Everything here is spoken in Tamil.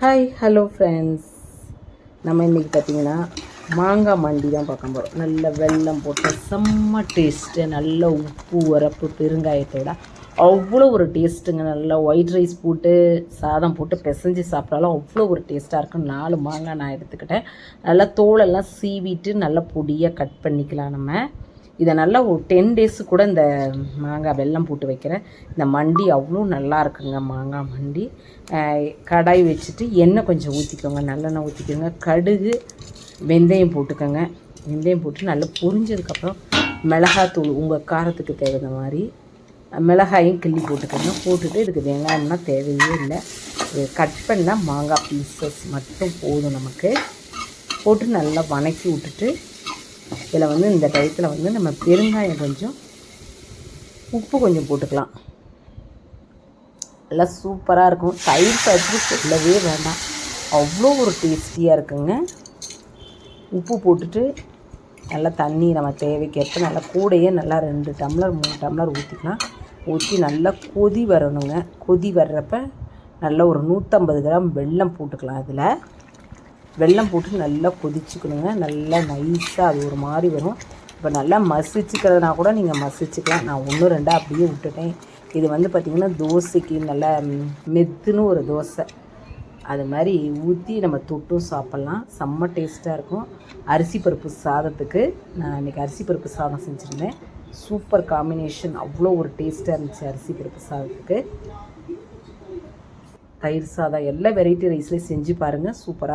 ஹாய் ஹலோ ஃப்ரெண்ட்ஸ், நம்ம இன்றைக்கி பார்த்திங்கன்னா மாங்காய் மண்டி தான் பார்க்க போகிறோம். நல்ல வெல்லம் போட்டு செம்ம டேஸ்ட்டு, நல்ல உப்பு உரப்பு பெருங்காயத்தோட அவ்வளோ ஒரு டேஸ்ட்டுங்க. நல்லா ஒயிட் ரைஸ் போட்டு சாதம் போட்டு பிசைஞ்சு சாப்பிட்டாலும் அவ்வளோ ஒரு டேஸ்ட்டாக இருக்கும். 4 மாங்காய் நான் எடுத்துக்கிட்டேன். நல்லா தோலெல்லாம் சீவிட்டு நல்லா பொடியாக கட் பண்ணிக்கலாம். நம்ம இதை நல்லா ஒரு 10 டேஸு கூட இந்த மாங்காய் வெல்லம் போட்டு வைக்கிறேன். இந்த மண்டி அவ்வளோ நல்லா இருக்குங்க. மாங்காய் மண்டி கடாய் வச்சுட்டு எண்ணெய் கொஞ்சம் ஊற்றிக்கோங்க, நல்லெண்ணெய் ஊற்றிக்கோங்க, கடுகு வெந்தயம் போட்டுக்கோங்க. வெந்தயம் போட்டு நல்லா பொரிஞ்சதுக்கப்புறம் மிளகாத்தூள் உங்கள் காரத்துக்கு தகுந்த மாதிரி மிளகாயும் கிள்ளி போட்டுக்கோங்க. போட்டுட்டு இதுக்கு வெங்காயம்னா தேவையே இல்லை, கட் பண்ணால் மாங்காய் பீசஸ் மட்டும் போதும் நமக்கு. போட்டு நல்லா வணக்கி விட்டுட்டு இதில் இந்த டயத்தில் நம்ம பெருங்காயம் கொஞ்சம் உப்பு கொஞ்சம் போட்டுக்கலாம். நல்லா சூப்பராக இருக்கும். தயிர் சாப்பிட்டு சொல்லவே வேண்டாம், அவ்வளோ ஒரு டேஸ்டியாக இருக்குங்க. உப்பு போட்டுட்டு நல்லா தண்ணி நம்ம தேவைக்கேற்ப நல்லா கூடையே நல்லா 2 டம்ளர் 3 டம்ளர் ஊற்றிக்கலாம். ஊற்றி நல்லா கொதி வரணுங்க. கொதி வர்றப்ப நல்லா ஒரு 150 கிராம் வெல்லம் போட்டுக்கலாம். அதில் வெல்லம் போட்டு நல்லா கொதிச்சுக்கணுங்க. நல்லா நைஸாக அது ஒரு மாதிரி வரும். இப்போ நல்லா மசிச்சுக்கிறதுனா கூட நீங்கள் மசிச்சுக்கலாம். நான் 1 2 அப்படியே விட்டுட்டேன். இது பார்த்திங்கன்னா தோசைக்கு நல்லா மெத்துன்னு ஒரு தோசை அது மாதிரி ஊற்றி நம்ம தொட்டும் சாப்பிட்லாம். செம்ம டேஸ்ட்டாக இருக்கும். அரிசி பருப்பு சாதத்துக்கு நான் இன்றைக்கி அரிசி பருப்பு சாதம் செஞ்சுருந்தேன். சூப்பர் காம்பினேஷன், அவ்வளோ ஒரு டேஸ்ட்டாக இருந்துச்சு. அரிசி பருப்பு சாதத்துக்கு தயிர் சாதம் எல்லா வெரைட்டி ரைஸ்லேயும் செஞ்சு பாருங்கள், சூப்பராக